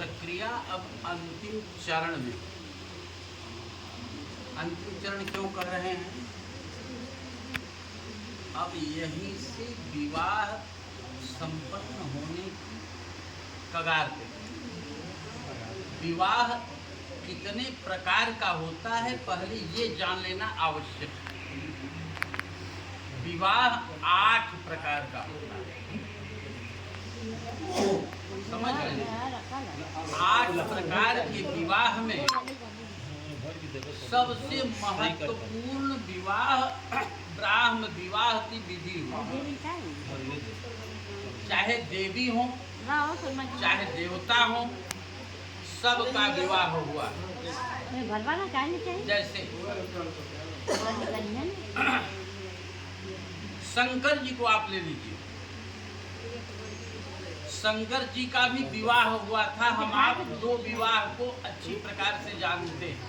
प्रक्रिया अब अंतिम चरण में। अंतिम चरण क्यों कर रहे हैं? अब यहीं से विवाह संपन्न होने की कगार पे। विवाह कितने प्रकार का होता है पहले ये जान लेना आवश्यक है। विवाह 8 प्रकार का होता है, समझ रहे हैं? 8 प्रकार के विवाह में सबसे महत्वपूर्ण विवाह ब्राह्म विवाह की विधि हुई। चाहे देवी हो चाहे देवता हो, सबका विवाह हुआ। जैसे शंकर जी को आप ले लीजिए, शंकर जी का भी विवाह हुआ था। हम आप 2 विवाह को अच्छी प्रकार से जानते हैं।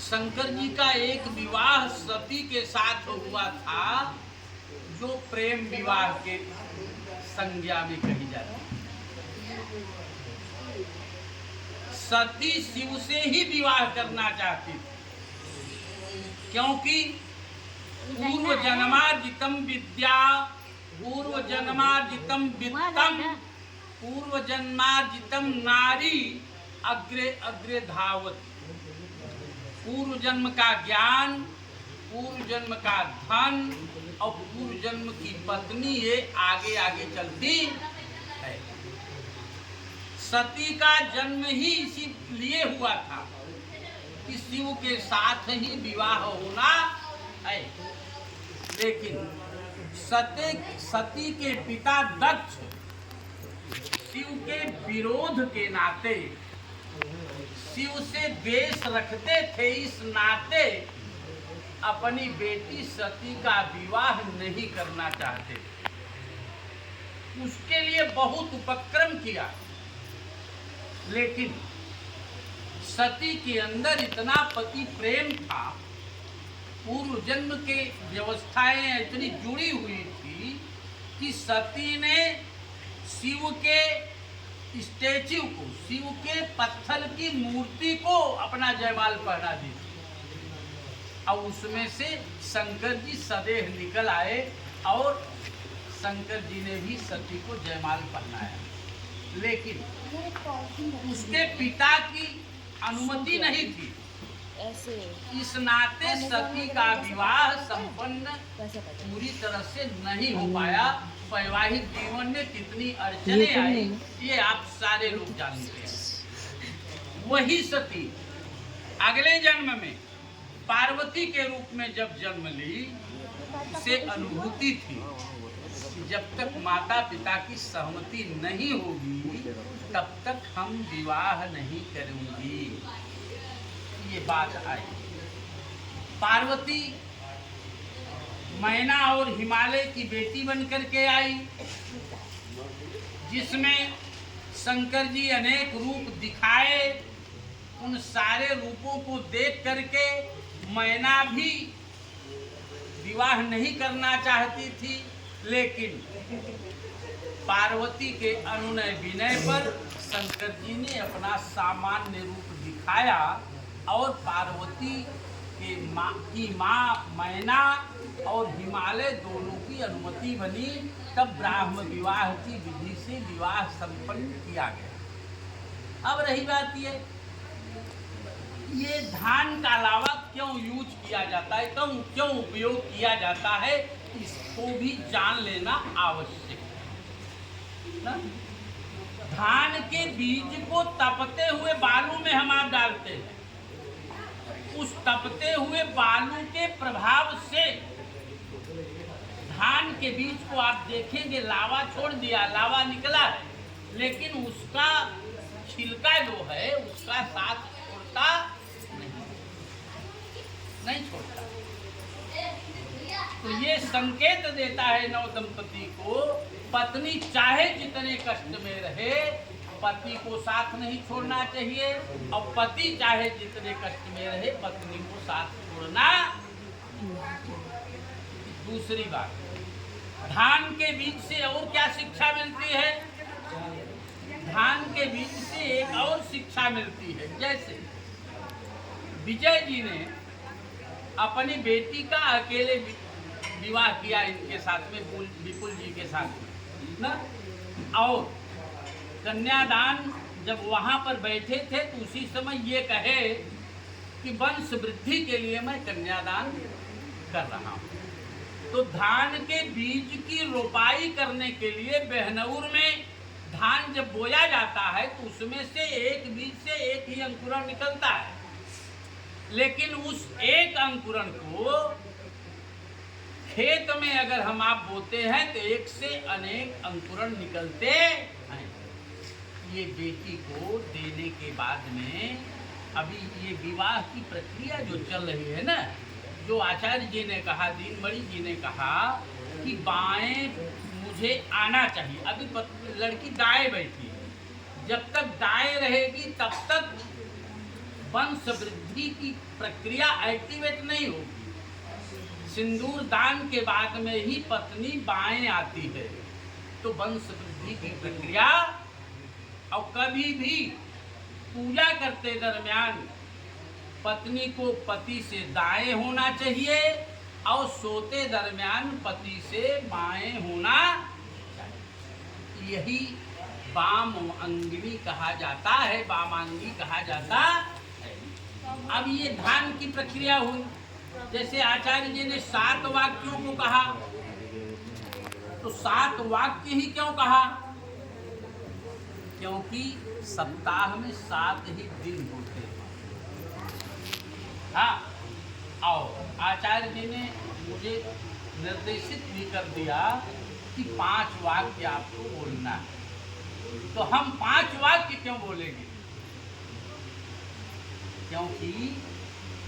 शंकर जी का एक विवाह सती के साथ हुआ था, जो प्रेम विवाह के संज्ञा में कही जाती है। सती शिव से ही विवाह करना चाहती थी, क्योंकि पूर्व जन्मार्जितम विद्या, पूर्व जन्मार्जितम वित्तम, पूर्व जन्मार्जितम नारी अग्रे अग्रे धावत। पूर्व जन्म का ज्ञान, पूर्व जन्म का धन और पूर्व जन्म की पत्नी, ये आगे आगे चलती है। सती का जन्म ही इसीलिए हुआ था कि शिव के साथ ही विवाह होना है। लेकिन सती के पिता दक्ष शिव के विरोध के नाते, शिव से द्वेष रखते थे, इस नाते अपनी बेटी सती का विवाह नहीं करना चाहते। उसके लिए बहुत उपक्रम किया, लेकिन सती के अंदर इतना पति प्रेम था, पूर्व जन्म के व्यवस्थाएं इतनी जुड़ी हुई थी कि सती ने शिव के स्टैच्यू को, शिव के पत्थर की मूर्ति को अपना जयमाल पहना दी। और उसमें से शंकर जी सदेह निकल आए और शंकर जी ने भी सती को जयमाल पहनाया। लेकिन उसके पिता की अनुमति नहीं थी। इस नाते सती का विवाह संपन्न पूरी तरह से नहीं हो पाया। वैवाहिक जीवन में कितनी अड़चने आई, ये आप सारे लोग जानते हैं। वही सती अगले जन्म में पार्वती के रूप में जब जन्म ली, उसे अनुभूति थी जब तक माता पिता की सहमति नहीं होगी तब तक हम विवाह नहीं करूंगी। ये बात आई। पार्वती मैना और हिमालय की बेटी बनकर के आई, जिसमें शंकर जी अनेक रूप दिखाए। उन सारे रूपों को देख करके मैना भी विवाह नहीं करना चाहती थी, लेकिन पार्वती के अनुनय विनय पर शंकर जी ने अपना सामान्य रूप दिखाया और पार्वती की माँ मैना और हिमालय दोनों की अनुमति बनी। तब ब्राह्म विवाह की विधि से विवाह संपन्न किया गया। अब रही बात ये धान का लावा क्यों यूज किया जाता है, क्यों उपयोग किया जाता है, इसको भी जान लेना आवश्यक है। धान के बीज को तपते हुए बालू में हम आप डालते हैं। उस तपते हुए बालू के प्रभाव से धान के बीज को आप देखेंगे, लावा छोड़ दिया, लावा निकला है, लेकिन उसका छिलका जो है उसका साथ छोड़ता नहीं छोड़ता। तो ये संकेत देता है नव दंपति को, पत्नी चाहे जितने कष्ट में रहे, पति को साथ नहीं छोड़ना चाहिए, और पति चाहे जितने कष्ट में रहे, पत्नी को साथ छोड़ना। दूसरी बात, धान के बीज से और क्या शिक्षा मिलती है? धान के बीच से एक और शिक्षा मिलती है। जैसे विजय जी ने अपनी बेटी का अकेले विवाह किया इनके साथ में, विपुल जी के साथ में ना, और कन्यादान जब वहां पर बैठे थे तो उसी समय ये कहे कि वंश वृद्धि के लिए मैं कन्यादान कर रहा हूं। तो धान के बीज की रोपाई करने के लिए बहनौर में धान जब बोया जाता है तो उसमें से एक बीज से एक ही अंकुरण निकलता है, लेकिन उस एक अंकुरण को खेत में अगर हम आप बोते हैं तो एक से अनेक अंकुरण निकलते हैं। ये बेटी को देने के बाद में अभी ये विवाह की प्रक्रिया जो चल रही है ना, जो आचार्य जी ने कहा, दीनमणि जी ने कहा कि बाएं मुझे आना चाहिए। अभी लड़की दाएं बैठी है, जब तक दाएं रहेगी तब तक वंश वृद्धि की प्रक्रिया एक्टिवेट नहीं होगी। सिंदूर दान के बाद में ही पत्नी बाएं आती है तो वंश वृद्धि की प्रक्रिया। और कभी भी पूजा करते दरमियान पत्नी को पति से दाएं होना चाहिए और सोते दरमियान पति से बाएं होना चाहिए। यही वाम अंगिनी कहा जाता है, वामांगी कहा जाता है। अब ये धान की प्रक्रिया हुई, जैसे आचार्य जी ने 7 वाक्यों को कहा, तो 7 वाक्य ही क्यों कहा? क्योंकि सप्ताह में 7 ही दिन होते हैं। हाँ, और आचार्य जी ने मुझे निर्देशित भी कर दिया कि 5 वाक्य आपको बोलना है। तो हम 5 वाक्य क्यों बोलेंगे? क्योंकि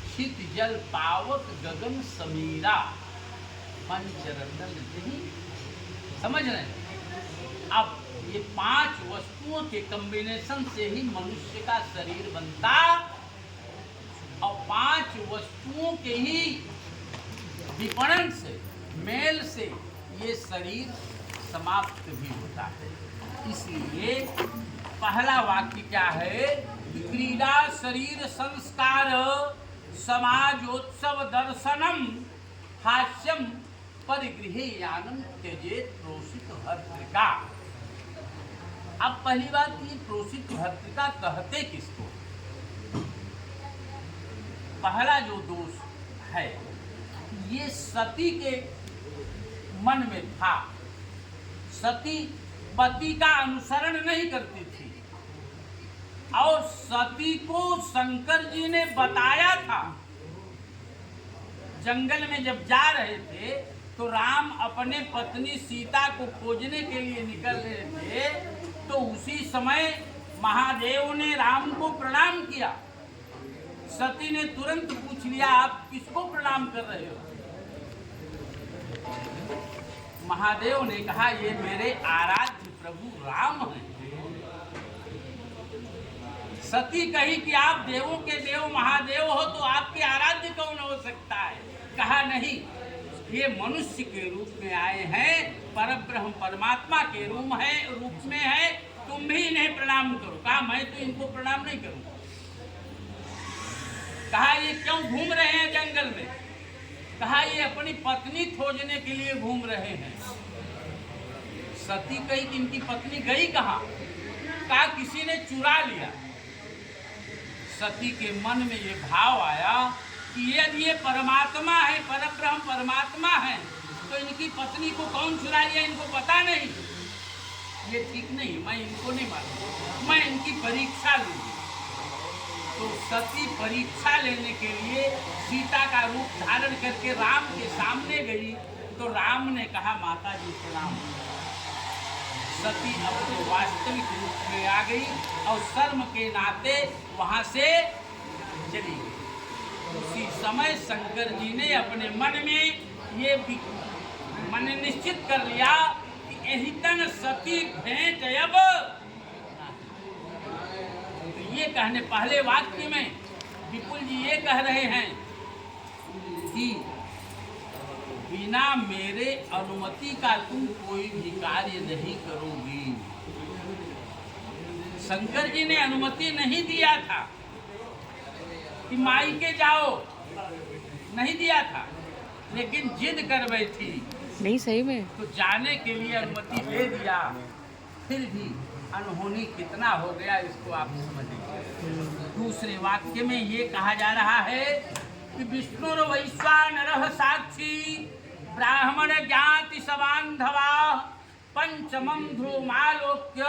क्षित जल पावक गगन समीरा पंचरत्न नहीं, समझ रहे हैं? अब ये 5 वस्तुओं के कॉम्बिनेशन से ही मनुष्य का शरीर बनता, और 5 वस्तुओं के ही विपणन से, मेल से ये शरीर समाप्त भी होता है। इसलिए पहला वाक्य क्या है? क्रीड़ा शरीर संस्कार समाजोत्सव दर्शनम हास्यम परिगृहे यानम त्यजेत प्रोषित भर्तृका। अब पहली बात, ये प्रोषित भर्तृका कहते किसको? पहला जो दोष है ये सती के मन में था। सती पति का अनुसरण नहीं करती थी, और सती को शंकर जी ने बताया था। जंगल में जब जा रहे थे तो राम अपने पत्नी सीता को खोजने के लिए निकल रहे थे, तो उसी समय महादेव ने राम को प्रणाम किया। सती ने तुरंत पूछ लिया, आप किसको प्रणाम कर रहे हो? महादेव ने कहा, ये मेरे आराध्य प्रभु राम हैं। सती कही कि आप देवों के देव महादेव हो, तो आपके आराध्य कौन हो सकता है? कहा नहीं, ये मनुष्य के रूप में आए हैं, परब्रह्म परमात्मा के रूप में है, तुम भी इन्हें प्रणाम करो। कहा मैं तो इनको प्रणाम नहीं करूंगा। कहा ये क्यों घूम रहे हैं जंगल में? कहा ये अपनी पत्नी खोजने के लिए घूम रहे हैं। सती कही कि इनकी पत्नी गई कहाँ? कहा किसी ने चुरा लिया। सती के मन में ये भाव आया कि यदि ये परमात्मा है, परब्रह्म परमात्मा है, तो इनकी पत्नी को कौन चुरा लिया इनको पता नहीं। ये ठीक नहीं, मैं इनको नहीं मानूंगा, मैं इनकी परीक्षा लूंगी। तो सती परीक्षा लेने के लिए सीता का रूप धारण करके राम के सामने गई, तो राम ने कहा माता जी प्रणाम। सती अपने वास्तविक रूप में आ गई और शर्म के नाते वहां से चली गई। उसी समय शंकर जी ने अपने मन में ये मन निश्चित कर लिया कि एहितन सती भेंट अब। तो ये कहने पहले वाक्य में विपुल जी ये कह रहे हैं कि बिना मेरे अनुमति का तुम कोई भी कार्य नहीं करोगी। शंकर जी ने अनुमति नहीं दिया था कि माई के जाओ, नहीं दिया था, लेकिन जिद कर बैठी नहीं सही में तो जाने के लिए अनुमति दे दिया। फिर भी अनहोनी कितना हो गया इसको आप समझिए। दूसरे वाक्य में ये कहा जा रहा है कि विष्णुर वैश्वानरः साक्षी ब्राह्मण ज्ञाति सबांधवा पंचमं ध्रुवमालोक्य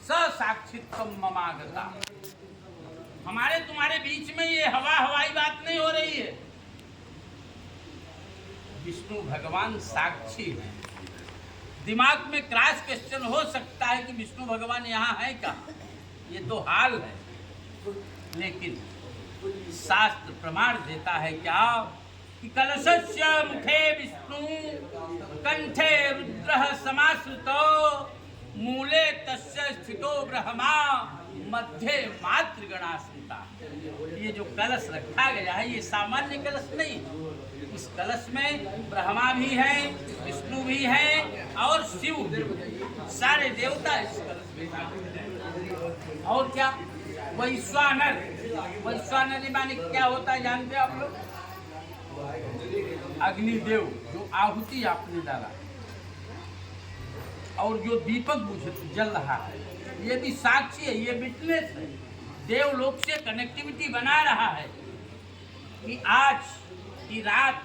स साक्षित्वम ममागता। हमारे तुम्हारे बीच में ये हवाई बात नहीं हो रही है। विष्णु भगवान साक्षी है। दिमाग में क्रॉस क्वेश्चन हो सकता है कि विष्णु भगवान यहाँ है क्या, ये तो हाल है, लेकिन शास्त्र प्रमाण देता है क्या कि कलशस्य मुखे विष्णु कंठे रुद्रः समाश्रितो मूले तस्य स्थितो ब्रह्मा मध्य मातृगणा स्मृता। ये जो कलश रखा गया है ये सामान्य कलश नहीं, इस कलश में ब्रह्मा भी है, विष्णु भी है और शिव भी, सारे देवता इस कलश में हैं। और क्या वैश्वानर, वैश्वानर माने क्या होता है जानते हैं आप लोग? अग्निदेव, जो आहुति आपने डाला और जो दीपक जल रहा है ये भी साक्षी है, ये विटनेस है, देवलोक से कनेक्टिविटी बना रहा है कि आज की रात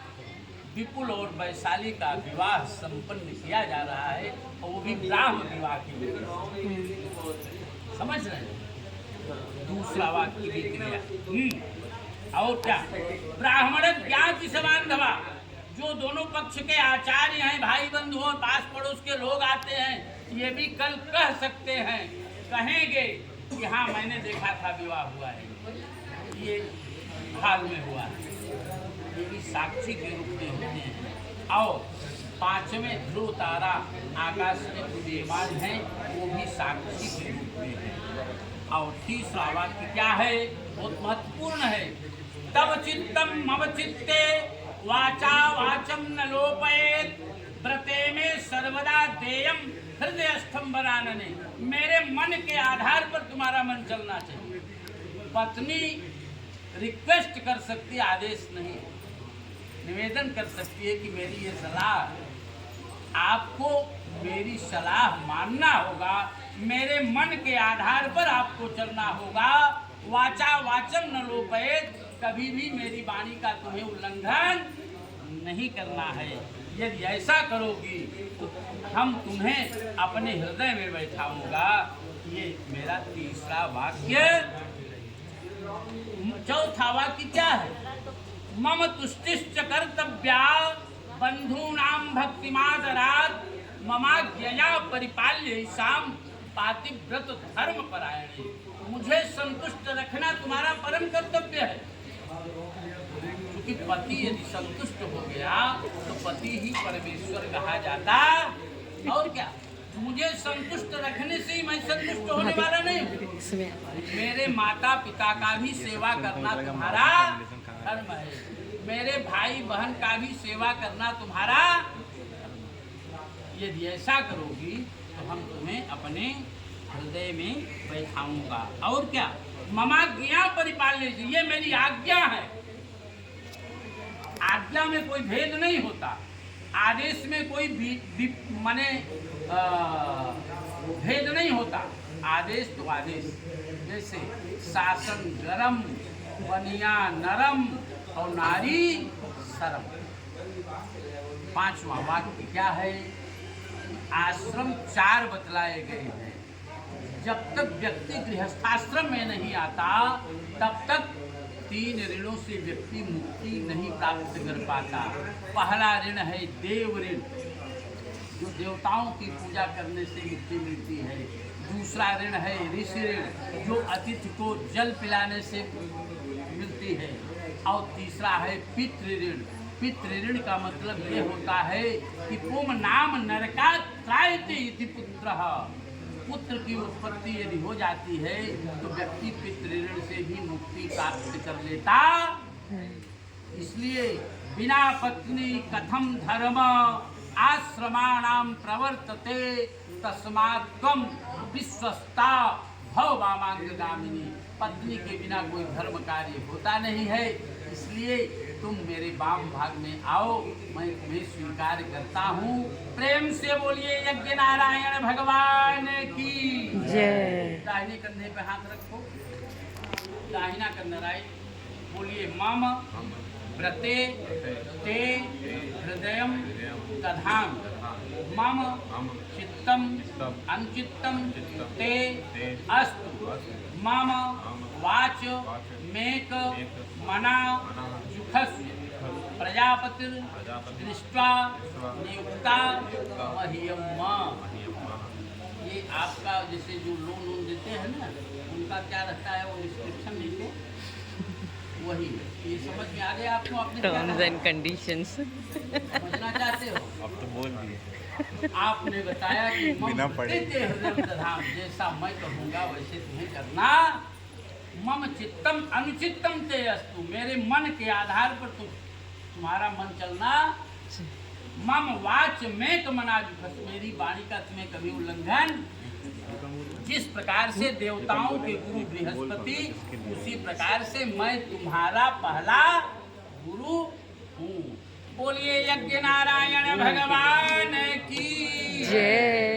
विपुल और वैशाली का विवाह संपन्न किया जा रहा है और वो भी ब्राह्म विवाह की समझ रहे हैं। दूसरा वाक्य भी क्रिया और क्या ब्राह्मण ज्ञाति सबांधवा, जो दोनों पक्ष के आचार्य हैं, भाई बंधु और पास पड़ोस के लोग आते हैं, ये भी कल कह सकते हैं, कहेंगे कि हाँ मैंने देखा था विवाह हुआ है, ये हाल में हुआ है, ये भी साक्षी के रूप में होते हैं। और पांचवें ध्रुव तारा आकाश में उदीयमान है, वो भी साक्षी के रूप में है। और तीसरा वाक्य क्या है, बहुत महत्वपूर्ण है, तब चित्तम मम चित्ते वाचा वाचम न लोपयेत व्रते में सर्वदा देयम हृदय स्तंभनानने। मेरे मन के आधार पर तुम्हारा मन चलना चाहिए। पत्नी रिक्वेस्ट कर सकती है, आदेश नहीं, निवेदन कर सकती है कि मेरी ये सलाह, आपको मेरी सलाह मानना होगा, मेरे मन के आधार पर आपको चलना होगा। वाचा वाचम न लोपयेत, कभी भी मेरी वाणी का तुम्हें उल्लंघन नहीं करना है। यदि ऐसा करोगी तो हम तुम्हें अपने हृदय में बैठाऊंगा। ये मेरा तीसरा वाक्य। चौथा वाक्य क्या है, मम तुष्टिश्च कर्तव्या बंधूनाम भक्तिमादरात् ममाज्ञया परिपाल्य शाम पातिव्रत धर्म परायणे। मुझे संतुष्ट रखना तुम्हारा परम कर्तव्य है, क्योंकि पति यदि संतुष्ट हो गया तो पति ही परमेश्वर कहा जाता। और क्या, मुझे संतुष्ट रखने से ही मैं संतुष्ट होने वाला नहीं। मेरे माता पिता का भी सेवा करना तुम्हारा धर्म है, मेरे भाई बहन का भी सेवा करना तुम्हारा। यदि ऐसा करोगी तो हम तुम्हें अपने हृदय में बैठाऊंगा। और क्या, ममाज्ञा परिपाल्य, ये मेरी आज्ञा है। आज्ञा में कोई भेद नहीं होता, आदेश में कोई माने भेद नहीं होता। आदेश तो आदेश, जैसे शासन गरम, बनिया नरम और नारी शरम। पांचवा वाक्य क्या है, आश्रम 4 बतलाए गए हैं। जब तक व्यक्ति गृहस्थाश्रम में नहीं आता तब तक 3 ऋणों से व्यक्ति मुक्ति नहीं प्राप्त कर पाता। पहला ऋण है देव ऋण, जो देवताओं की पूजा करने से मुक्ति मिलती है। दूसरा ऋण है ऋषि ऋण, जो अतिथि को जल पिलाने से मिलती है। और तीसरा है पितृ ऋण। पितृ ऋण का मतलब ये होता है कि पुम नाम नरकात् त्रायते इति पुत्रः। पुत्र की उत्पत्ति यदि हो जाती है तो व्यक्ति पितृऋण से भी मुक्ति प्राप्त कर लेता। इसलिए बिना पत्नी कथम धर्म आश्रमाणाम प्रवर्तते तस्मात् त्वं विश्वस्ता भव वामांगगामिनी, पत्नी के बिना कोई धर्म कार्य होता नहीं है, इसलिए तुम मेरे वाम भाग में आओ, मैं तुम्हें स्वीकार करता हूँ। प्रेम से बोलिए यज्ञ नारायण भगवान की जय। दाहिने कंधे पे हाथ रखो, दाहिना कंधा राइट, बोलिए मम व्रते ते हृदयम दधाम, मम चित्तम अनुचित्तम ते अस्तु, मम वाच मेक मना जुखस्य प्रजापतिर दृष्ट्वा नियुक्ता मह्यम। ये आपका जैसे जो लोन देते हैं ना, उनका क्या रहता है वो रिस्ट्रिक्शन लिखो, वही ये समझ में आ गया आपको? आपने टर्म्स एंड कंडीशंस समझना चाहते हो? अब तो बोल दिए। आपने बताया कि बिना मम पढ़े। ते हृदय दधाम, जैसा मैं कहूँगा वैसे तुम्हें करना। मम चित्तम अनुचित्तम ते अस्तु, मेरे मन के आधार पर तुम्हारा मन चलना। मम वाच में मना जुखस, मेरी वाणी का तुम्हें कभी उल्लंघन। जिस प्रकार से देवताओं के गुरु बृहस्पति, उसी प्रकार से मैं तुम्हारा पहला गुरु हूँ। बोलिए यज्ञ नारायण भगवान की जय।